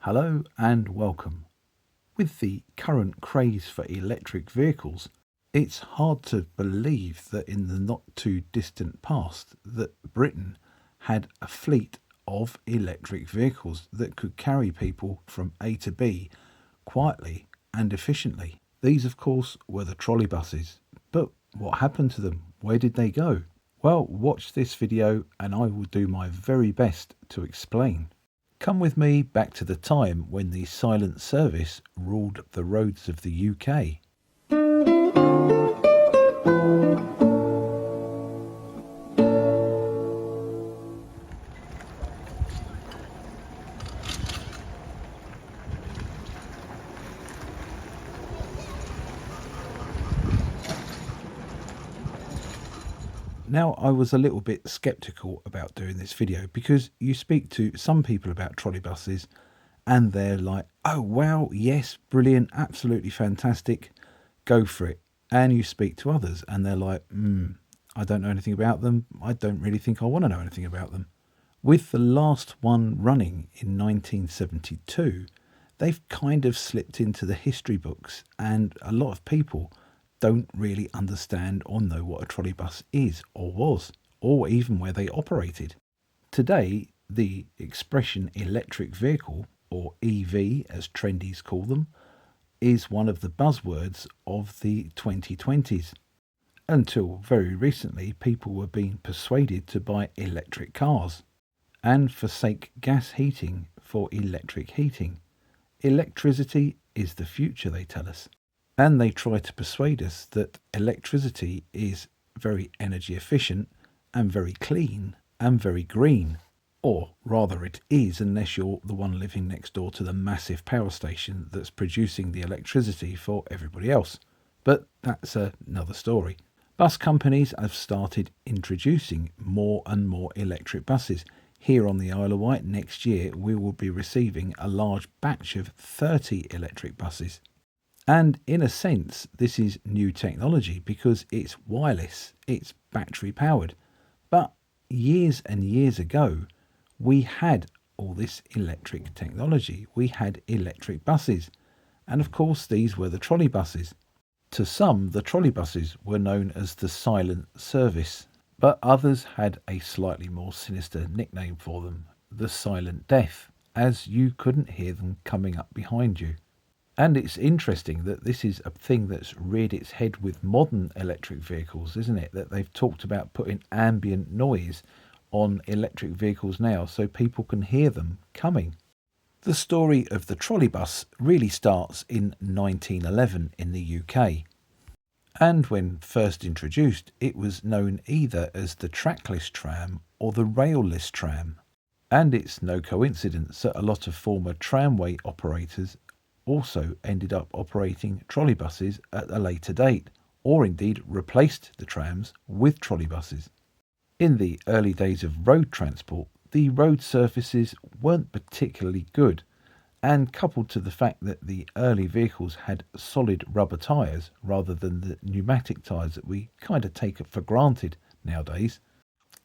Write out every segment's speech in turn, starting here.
Hello and welcome. With the current craze for electric vehicles, it's hard to believe that in the not too distant past that Britain had a fleet of electric vehicles that could carry people from A to B quietly and efficiently. These, of course, were the trolleybuses. But what happened to them? Where did they go? Well, watch this video and I will do my very best to explain. Come with me back to the time when the silent service ruled the roads of the UK. Now, I was a little bit sceptical about doing this video because you speak to some people about trolleybuses and they're like, oh wow, yes, brilliant, absolutely fantastic, go for it. And you speak to others and they're like, I don't know anything about them, I don't really think I want to know anything about them. With the last one running in 1972, they've kind of slipped into the history books and a lot of people don't really understand or know what a trolleybus is or was, or even where they operated. Today, the expression electric vehicle, or EV as trendies call them, is one of the buzzwords of the 2020s. Until very recently, people were being persuaded to buy electric cars and forsake gas heating for electric heating. Electricity is the future, they tell us. And they try to persuade us that electricity is very energy efficient and very clean and very green. Or rather it is, unless you're the one living next door to the massive power station that's producing the electricity for everybody else. But that's another story. Bus companies have started introducing more and more electric buses. Here on the Isle of Wight next year we will be receiving a large batch of 30 electric buses. And in a sense, this is new technology because it's wireless, it's battery powered. But years and years ago, we had all this electric technology. We had electric buses. And of course, these were the trolleybuses. To some, the trolleybuses were known as the silent service, but others had a slightly more sinister nickname for them, the silent death, as you couldn't hear them coming up behind you. And it's interesting that this is a thing that's reared its head with modern electric vehicles, isn't it? That they've talked about putting ambient noise on electric vehicles now so people can hear them coming. The story of the trolleybus really starts in 1911 in the UK. And when first introduced, it was known either as the trackless tram or the railless tram. And it's no coincidence that a lot of former tramway operators also ended up operating trolleybuses at a later date, or indeed replaced the trams with trolleybuses. In the early days of road transport, the road surfaces weren't particularly good, and coupled to the fact that the early vehicles had solid rubber tyres rather than the pneumatic tyres that we kind of take for granted nowadays,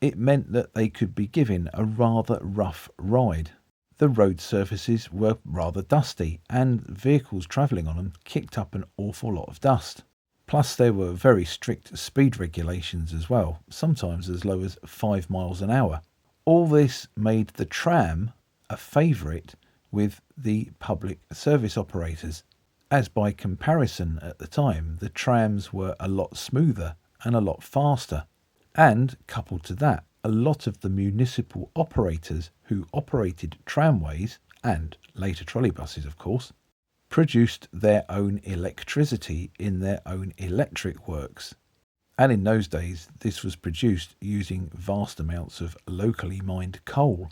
it meant that they could be given a rather rough ride. The road surfaces were rather dusty and vehicles travelling on them kicked up an awful lot of dust. Plus there were very strict speed regulations as well, sometimes as low as 5 miles an hour. All this made the tram a favourite with the public service operators, as by comparison at the time the trams were a lot smoother and a lot faster. And coupled to that, a lot of the municipal operators who operated tramways, and later trolleybuses of course, produced their own electricity in their own electric works. And in those days this was produced using vast amounts of locally mined coal.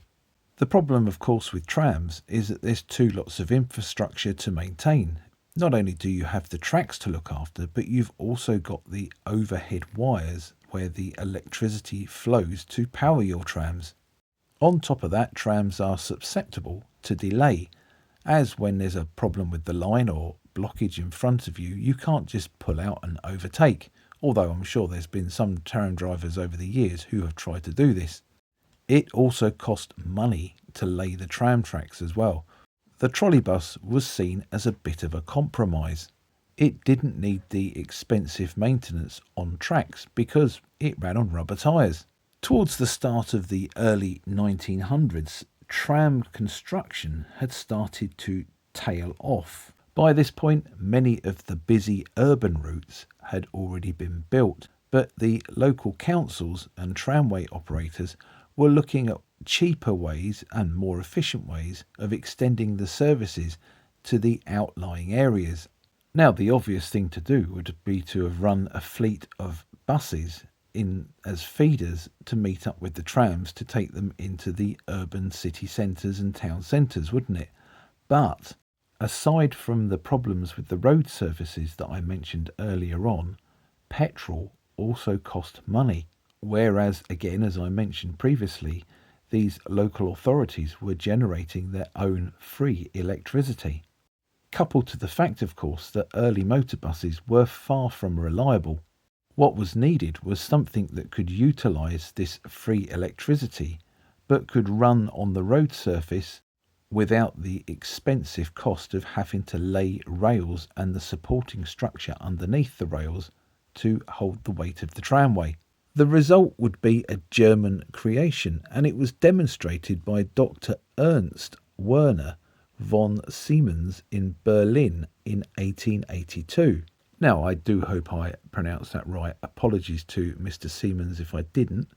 The problem of course with trams is that there's too lots of infrastructure to maintain. Not only do you have the tracks to look after, but you've also got the overhead wires where the electricity flows to power your trams. On top of that, trams are susceptible to delay, as when there's a problem with the line or blockage in front of you, you can't just pull out and overtake, although I'm sure there's been some tram drivers over the years who have tried to do this. It also cost money to lay the tram tracks as well. The trolleybus was seen as a bit of a compromise. It didn't need the expensive maintenance on tracks because it ran on rubber tyres. Towards the start of the early 1900s, tram construction had started to tail off. By this point, many of the busy urban routes had already been built, but the local councils and tramway operators were looking at cheaper ways and more efficient ways of extending the services to the outlying areas. Now, the obvious thing to do would be to have run a fleet of buses in as feeders to meet up with the trams to take them into the urban city centres and town centres, wouldn't it? But aside from the problems with the road services that I mentioned earlier on, petrol also cost money. Whereas, again, as I mentioned previously, these local authorities were generating their own free electricity. Coupled to the fact, of course, that early motor buses were far from reliable. What was needed was something that could utilise this free electricity, but could run on the road surface without the expensive cost of having to lay rails and the supporting structure underneath the rails to hold the weight of the tramway. The result would be a German creation, and it was demonstrated by Dr. Ernst Werner von Siemens in Berlin in 1882. Now, I do hope I pronounced that right. Apologies to Mr. Siemens if I didn't.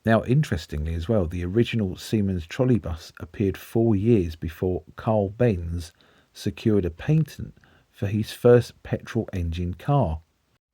Now, interestingly as well, the original Siemens trolleybus appeared 4 years before Carl Benz secured a patent for his first petrol engine car.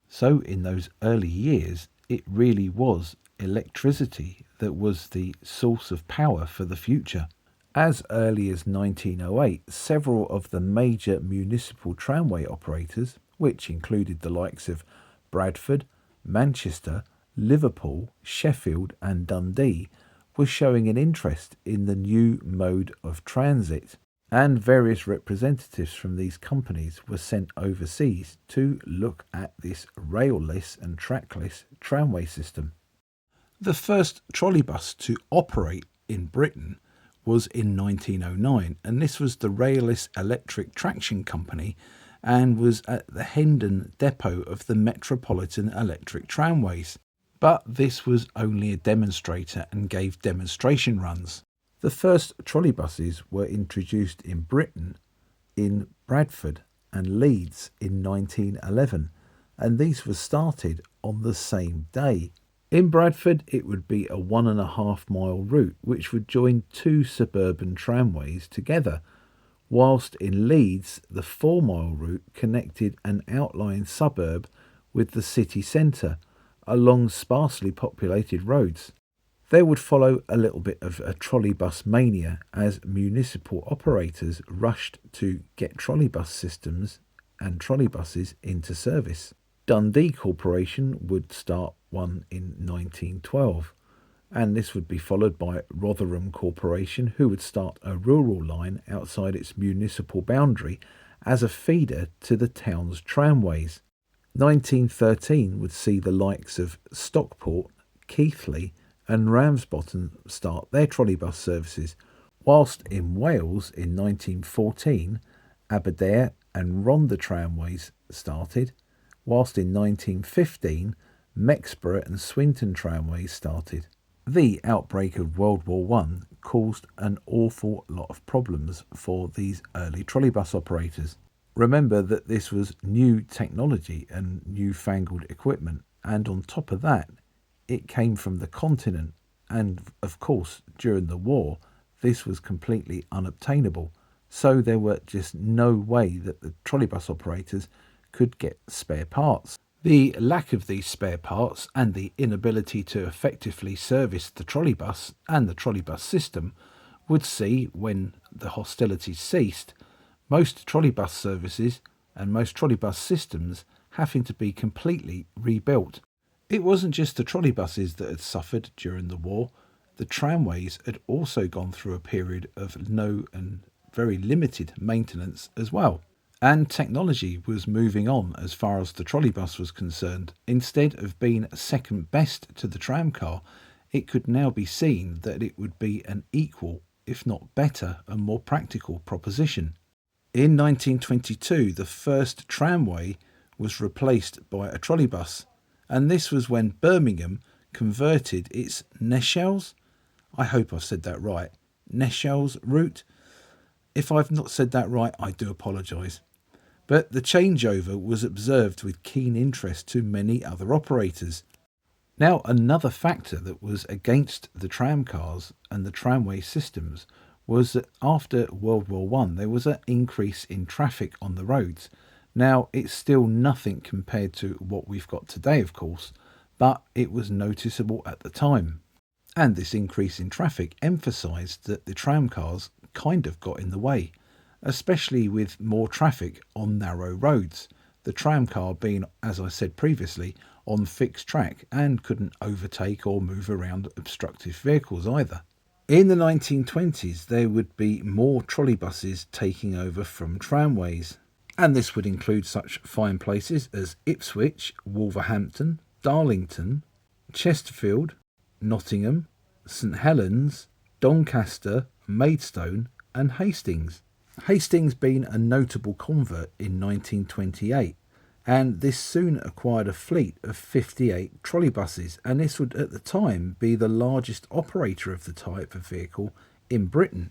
So in those early years, it really was electricity that was the source of power for the future. As early as 1908, several of the major municipal tramway operators, which included the likes of Bradford, Manchester, Liverpool, Sheffield and Dundee, were showing an interest in the new mode of transit, and various representatives from these companies were sent overseas to look at this rail-less and trackless tramway system. The first trolleybus to operate in Britain was in 1909, and this was the Railless Electric Traction Company and was at the Hendon depot of the Metropolitan Electric Tramways. But this was only a demonstrator and gave demonstration runs. The first trolleybuses were introduced in Britain in Bradford and Leeds in 1911, and these were started on the same day. In Bradford, it would be a 1.5 mile route which would join two suburban tramways together, whilst in Leeds, the 4 mile route connected an outlying suburb with the city centre along sparsely populated roads. There would follow a little bit of a trolleybus mania as municipal operators rushed to get trolleybus systems and trolleybuses into service. Dundee Corporation would start one in 1912, and this would be followed by Rotherham Corporation, who would start a rural line outside its municipal boundary as a feeder to the town's tramways. 1913 would see the likes of Stockport, Keighley and Ramsbottom start their trolleybus services, whilst in Wales in 1914 Aberdare and Rhondda tramways started, whilst in 1915 Mexborough and Swinton tramways started. The outbreak of World War I caused an awful lot of problems for these early trolleybus operators. Remember that this was new technology and newfangled equipment, and on top of that, it came from the continent, and of course, during the war, this was completely unobtainable, so there were just no way that the trolleybus operators could get spare parts. The lack of these spare parts and the inability to effectively service the trolleybus and the trolleybus system would see, when the hostilities ceased, most trolleybus services and most trolleybus systems having to be completely rebuilt. It wasn't just the trolleybuses that had suffered during the war. The tramways had also gone through a period of no and very limited maintenance as well. And technology was moving on as far as the trolleybus was concerned. Instead of being second best to the tramcar, it could now be seen that it would be an equal, if not better, and more practical proposition. In 1922, the first tramway was replaced by a trolleybus, and this was when Birmingham converted its Neshells, I hope I've said that right, Neshells route. If I've not said that right, I do apologise. But the changeover was observed with keen interest to many other operators. Now, another factor that was against the tram cars and the tramway systems was that after World War One, there was an increase in traffic on the roads. Now, it's still nothing compared to what we've got today, of course, but it was noticeable at the time. And this increase in traffic emphasised that the tram cars kind of got in the way, especially with more traffic on narrow roads. The tram car being, as I said previously, on fixed track and couldn't overtake or move around obstructive vehicles either. In the 1920s, there would be more trolleybuses taking over from tramways, and this would include such fine places as Ipswich, Wolverhampton, Darlington, Chesterfield, Nottingham, St Helens, Doncaster, Maidstone and Hastings. Hastings being a notable convert in 1928, and this soon acquired a fleet of 58 trolleybuses, and this would at the time be the largest operator of the type of vehicle in Britain.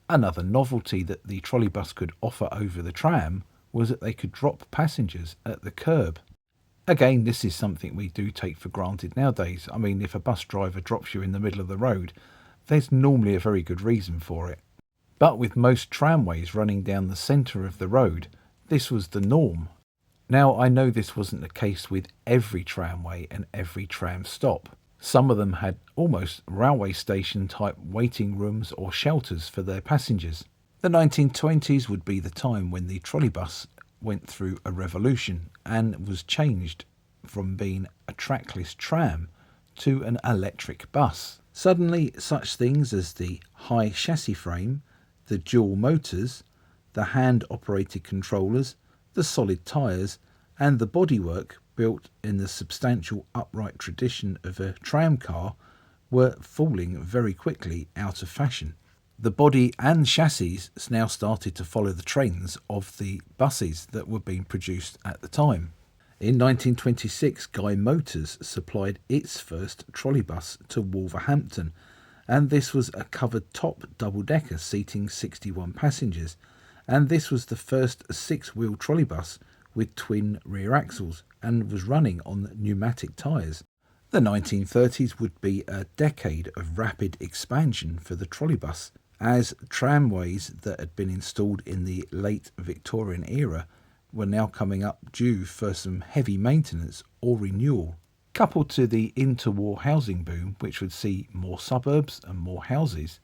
Another novelty that the trolleybus could offer over the tram was that they could drop passengers at the curb. Again, this is something we do take for granted nowadays. I mean, if a bus driver drops you in the middle of the road, there's normally a very good reason for it. But with most tramways running down the centre of the road, this was the norm. Now, I know this wasn't the case with every tramway and every tram stop. Some of them had almost railway station type waiting rooms or shelters for their passengers. The 1920s would be the time when the trolleybus went through a revolution and was changed from being a trackless tram to an electric bus. Suddenly, such things as the high chassis frame, the dual motors, the hand-operated controllers, the solid tyres, and the bodywork built in the substantial upright tradition of a tram car were falling very quickly out of fashion. The body and chassis now started to follow the trends of the buses that were being produced at the time. In 1926, Guy Motors supplied its first trolleybus to Wolverhampton, and this was a covered top double-decker seating 61 passengers, and this was the first six-wheel trolleybus with twin rear axles and was running on pneumatic tyres. The 1930s would be a decade of rapid expansion for the trolleybus, as tramways that had been installed in the late Victorian era were now coming up due for some heavy maintenance or renewal. Coupled to the interwar housing boom, which would see more suburbs and more houses,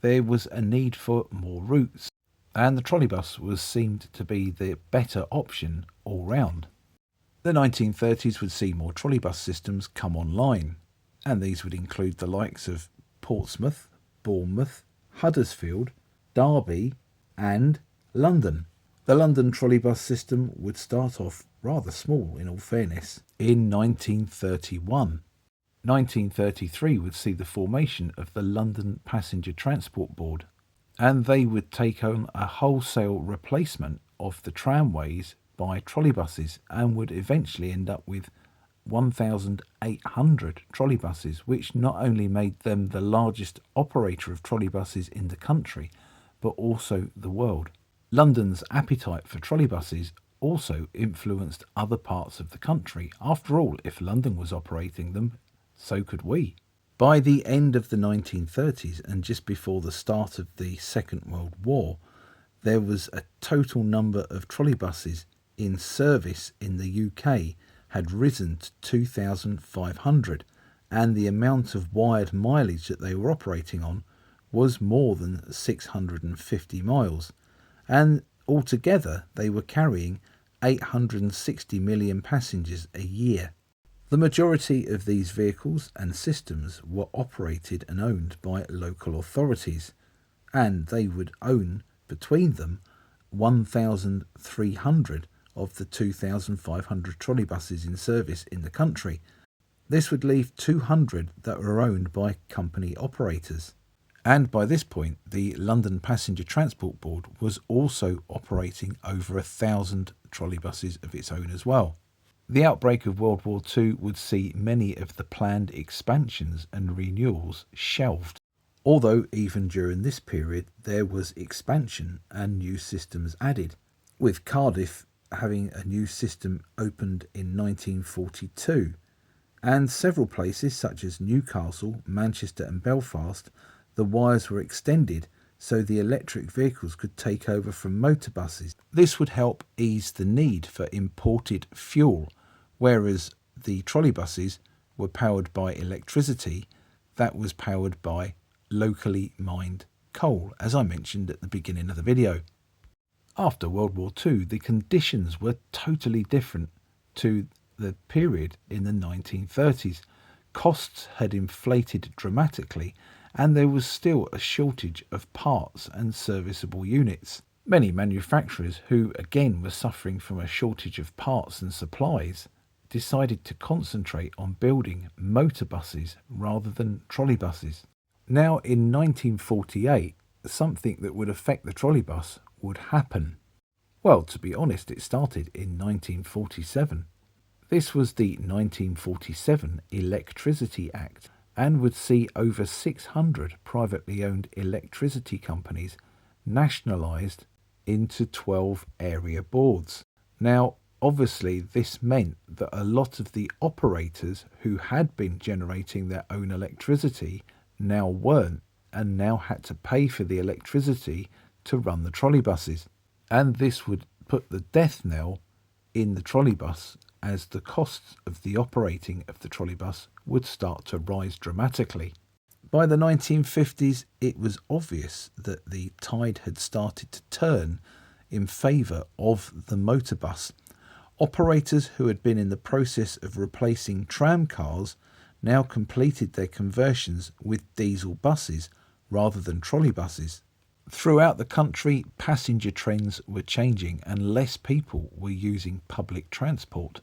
there was a need for more routes, and the trolleybus seemed to be the better option all round. The 1930s would see more trolleybus systems come online, and these would include the likes of Portsmouth, Bournemouth, Huddersfield, Derby and London. The London trolleybus system would start off rather small, in all fairness, in 1931. 1933 would see the formation of the London Passenger Transport Board, and they would take on a wholesale replacement of the tramways by trolleybuses and would eventually end up with 1,800 trolleybuses, which not only made them the largest operator of trolleybuses in the country, but also the world. London's appetite for trolleybuses also influenced other parts of the country. After all, if London was operating them, so could we. By the end of the 1930s and just before the start of the Second World War, there was a total number of trolleybuses in service in the UK had risen to 2,500, and the amount of wired mileage that they were operating on was more than 650 miles, and altogether they were carrying 860 million passengers a year. The majority of these vehicles and systems were operated and owned by local authorities, and they would own between them 1,300 of the 2,500 trolleybuses in service in the country. This would leave 200 that were owned by company operators. And by this point, the London Passenger Transport Board was also operating over 1,000 trolleybuses of its own as well. The outbreak of World War II would see many of the planned expansions and renewals shelved, although even during this period there was expansion and new systems added, with Cardiff having a new system opened in 1942, and several places such as Newcastle, Manchester and Belfast, the wires were extended so the electric vehicles could take over from motor buses. This would help ease the need for imported fuel, whereas the trolleybuses were powered by electricity that was powered by locally mined coal, as I mentioned at the beginning of the video. After World War II, the conditions were totally different to the period in the 1930s. Costs had inflated dramatically, and there was still a shortage of parts and serviceable units. Many manufacturers, who again were suffering from a shortage of parts and supplies, decided to concentrate on building motor buses rather than trolleybuses. Now in 1948, something that would affect the trolleybus would happen. Well, to be honest, it started in 1947. This was the 1947 Electricity Act, and would see over 600 privately owned electricity companies nationalised into 12 area boards. Now, obviously, this meant that a lot of the operators who had been generating their own electricity now weren't, and now had to pay for the electricity to run the trolleybuses. And this would put the death knell in the trolleybus, as the costs of the operating of the trolleybus would start to rise dramatically. By the 1950s, it was obvious that the tide had started to turn in favour of the motorbus. Operators who had been in the process of replacing tram cars now completed their conversions with diesel buses rather than trolleybuses. Throughout the country, passenger trends were changing and less people were using public transport.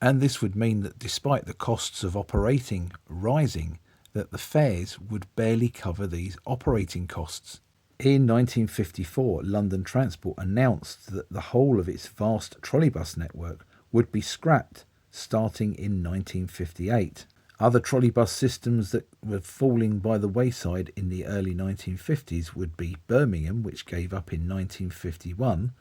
And this would mean that despite the costs of operating rising, that the fares would barely cover these operating costs. In 1954, London Transport announced that the whole of its vast trolleybus network would be scrapped starting in 1958. Other trolleybus systems that were falling by the wayside in the early 1950s would be Birmingham, which gave up in 1951,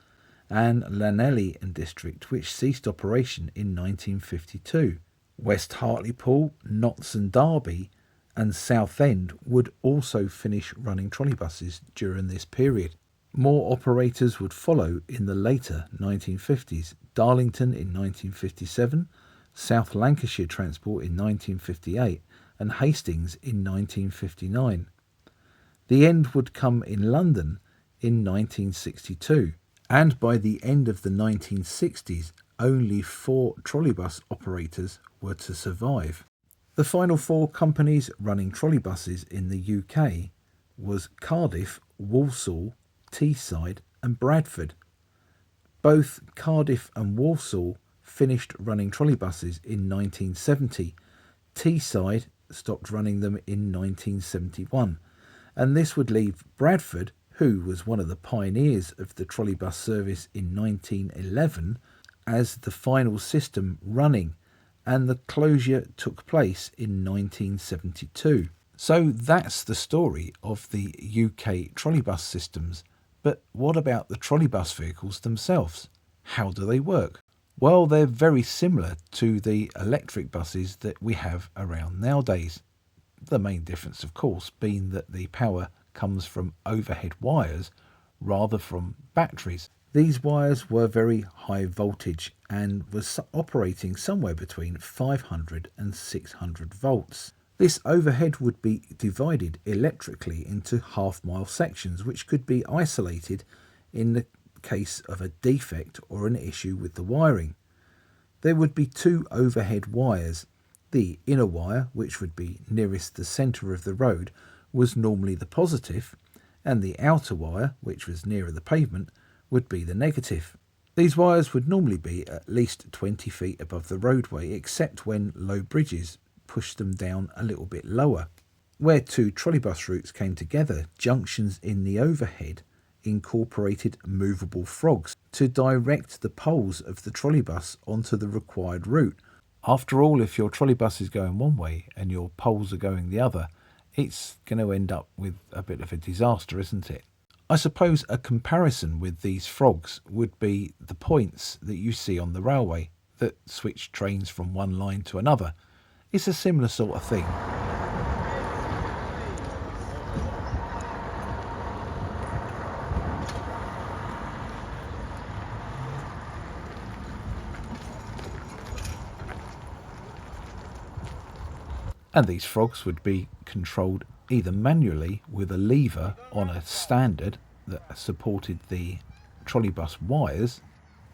and Llanelli and District, which ceased operation in 1952. West Hartlepool, Notts and Derby and Southend would also finish running trolleybuses during this period. More operators would follow in the later 1950s, Darlington in 1957, South Lancashire Transport in 1958 and Hastings in 1959. The end would come in London in 1962, and by the end of the 1960s only 4 trolleybus operators were to survive. The final 4 companies running trolleybuses in the UK was Cardiff, Walsall, Teesside and Bradford. Both Cardiff and Walsall finished running trolleybuses in 1970. Teesside stopped running them in 1971, and this would leave Bradford, who was one of the pioneers of the trolleybus service in 1911, as the final system running, and the closure took place in 1972. So that's the story of the UK trolleybus systems. But what about the trolleybus vehicles themselves? How do they work? Well, they're very similar to the electric buses that we have around nowadays. The main difference, of course, being that the power comes from overhead wires rather from batteries. These wires were very high voltage and was operating somewhere between 500 and 600 volts. This overhead would be divided electrically into half-mile sections, which could be isolated in the case of a defect or an issue with the wiring. There would be 2 overhead wires. The inner wire, which would be nearest the centre of the road, was normally the positive, and the outer wire, which was nearer the pavement, would be the negative. These wires would normally be at least 20 feet above the roadway, except when low bridges pushed them down a little bit lower. Where two trolleybus routes came together, junctions in the overhead incorporated movable frogs to direct the poles of the trolleybus onto the required route. After all, if your trolleybus is going one way and your poles are going the other, it's going to end up with a bit of a disaster, isn't it? I suppose a comparison with these frogs would be the points that you see on the railway that switch trains from one line to another. It's a similar sort of thing. And these frogs would be controlled either manually with a lever on a standard that supported the trolleybus wires,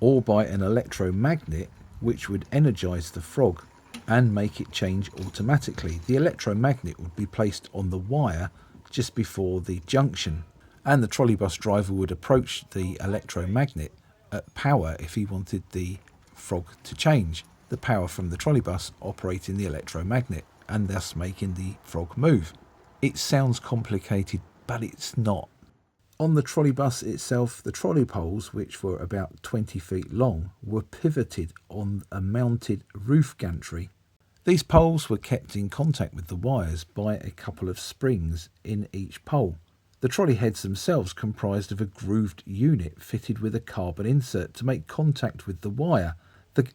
or by an electromagnet which would energise the frog and make it change automatically. The electromagnet would be placed on the wire just before the junction, and the trolleybus driver would approach the electromagnet at power if he wanted the frog to change. The power from the trolleybus operating the electromagnet and thus making the frog move. It sounds complicated, but it's not. On the trolleybus itself, the trolley poles, which were about 20 feet long, were pivoted on a mounted roof gantry. These poles were kept in contact with the wires by a couple of springs in each pole. The trolley heads themselves comprised of a grooved unit fitted with a carbon insert to make contact with the wire.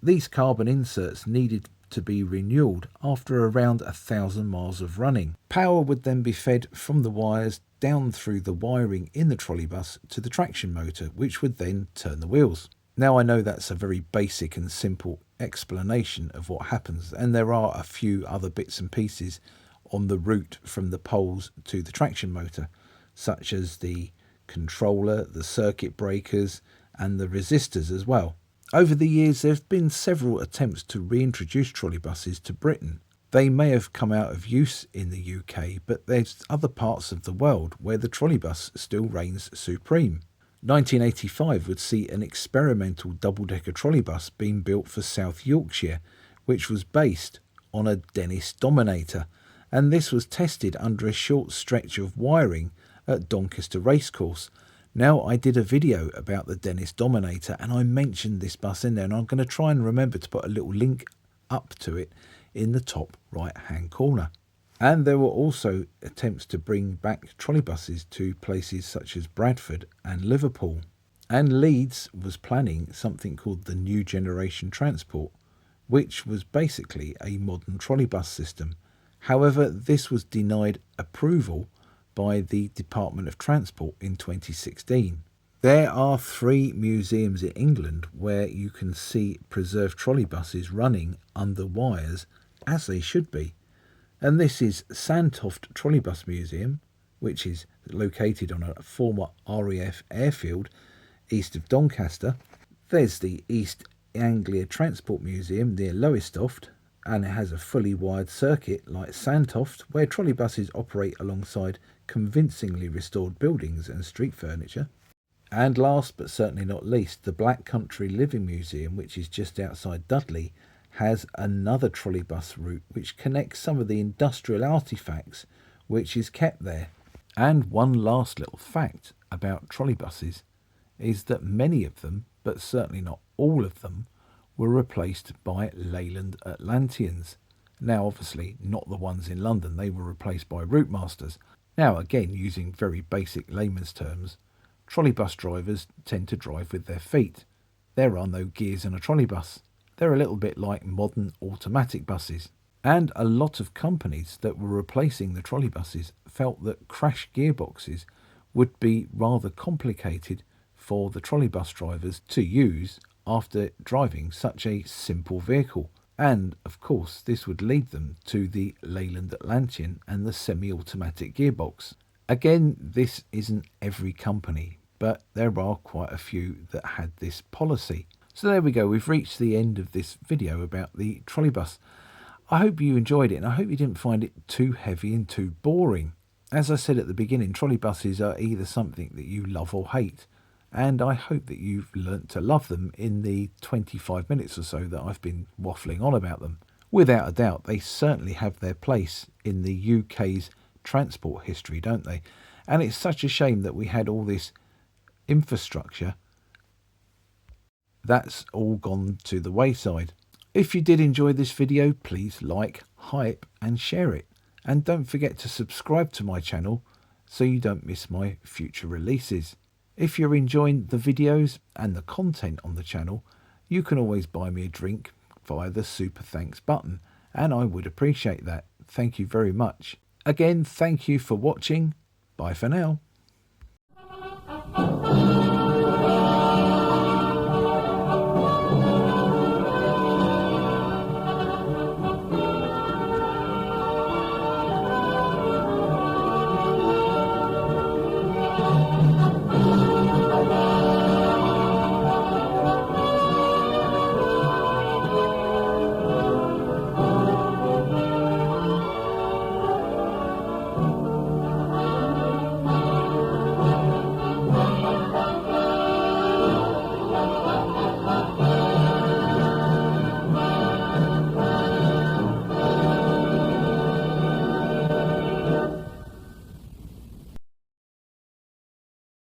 These carbon inserts needed to be renewed after around 1,000 miles of running. Power would then be fed from the wires down through the wiring in the trolleybus to the traction motor, which would then turn the wheels. Now, I know that's a very basic and simple explanation of what happens, and there are a few other bits and pieces on the route from the poles to the traction motor, such as the controller, the circuit breakers and the resistors as well. Over the years, there have been several attempts to reintroduce trolleybuses to Britain. They may have come out of use in the UK, but there's other parts of the world where the trolleybus still reigns supreme. 1985 would see an experimental double-decker trolleybus being built for South Yorkshire, which was based on a Dennis Dominator, and this was tested under a short stretch of wiring at Doncaster Racecourse. Now, I did a video about the Dennis Dominator and I mentioned this bus in there, and I'm going to try and remember to put a little link up to it in the top right hand corner. And there were also attempts to bring back trolleybuses to places such as Bradford and Liverpool. And Leeds was planning something called the New Generation Transport, which was basically a modern trolleybus system. However, this was denied approval by the Department of Transport in 2016. There are 3 museums in England where you can see preserved trolleybuses running under wires as they should be. And this is Sandtoft Trolleybus Museum, which is located on a former RAF airfield east of Doncaster. There's the East Anglia Transport Museum near Lowestoft, and it has a fully wired circuit like Sandtoft, where trolleybuses operate alongside convincingly restored buildings and street furniture. And last but certainly not least, the Black Country Living Museum, which is just outside Dudley, has another trolleybus route which connects some of the industrial artefacts which is kept there. And one last little fact about trolleybuses is that many of them, but certainly not all of them, were replaced by Leyland Atlanteans. Now, obviously, not the ones in London. They were replaced by route masters. Now, again, using very basic layman's terms, trolleybus drivers tend to drive with their feet. There are no gears in a trolleybus. They're a little bit like modern automatic buses. And a lot of companies that were replacing the trolleybuses felt that crash gearboxes would be rather complicated for the trolleybus drivers to use after driving such a simple vehicle. And of course, this would lead them to the Leyland Atlantean and the semi-automatic gearbox. Again, this isn't every company, but there are quite a few that had this policy. So there we go, we've reached the end of this video about the trolleybus. I hope you enjoyed it, and I hope you didn't find it too heavy and too boring. As I said at the beginning, trolleybuses are either something that you love or hate, and I hope that you've learnt to love them in the 25 minutes or so that I've been waffling on about them. Without a doubt, they certainly have their place in the UK's transport history, don't they? And it's such a shame that we had all this infrastructure that's all gone to the wayside. If you did enjoy this video, please like, hype and share it. And don't forget to subscribe to my channel so you don't miss my future releases. If you're enjoying the videos and the content on the channel, you can always buy me a drink via the super thanks button, and I would appreciate that. Thank you very much. Again, thank you for watching. Bye for now.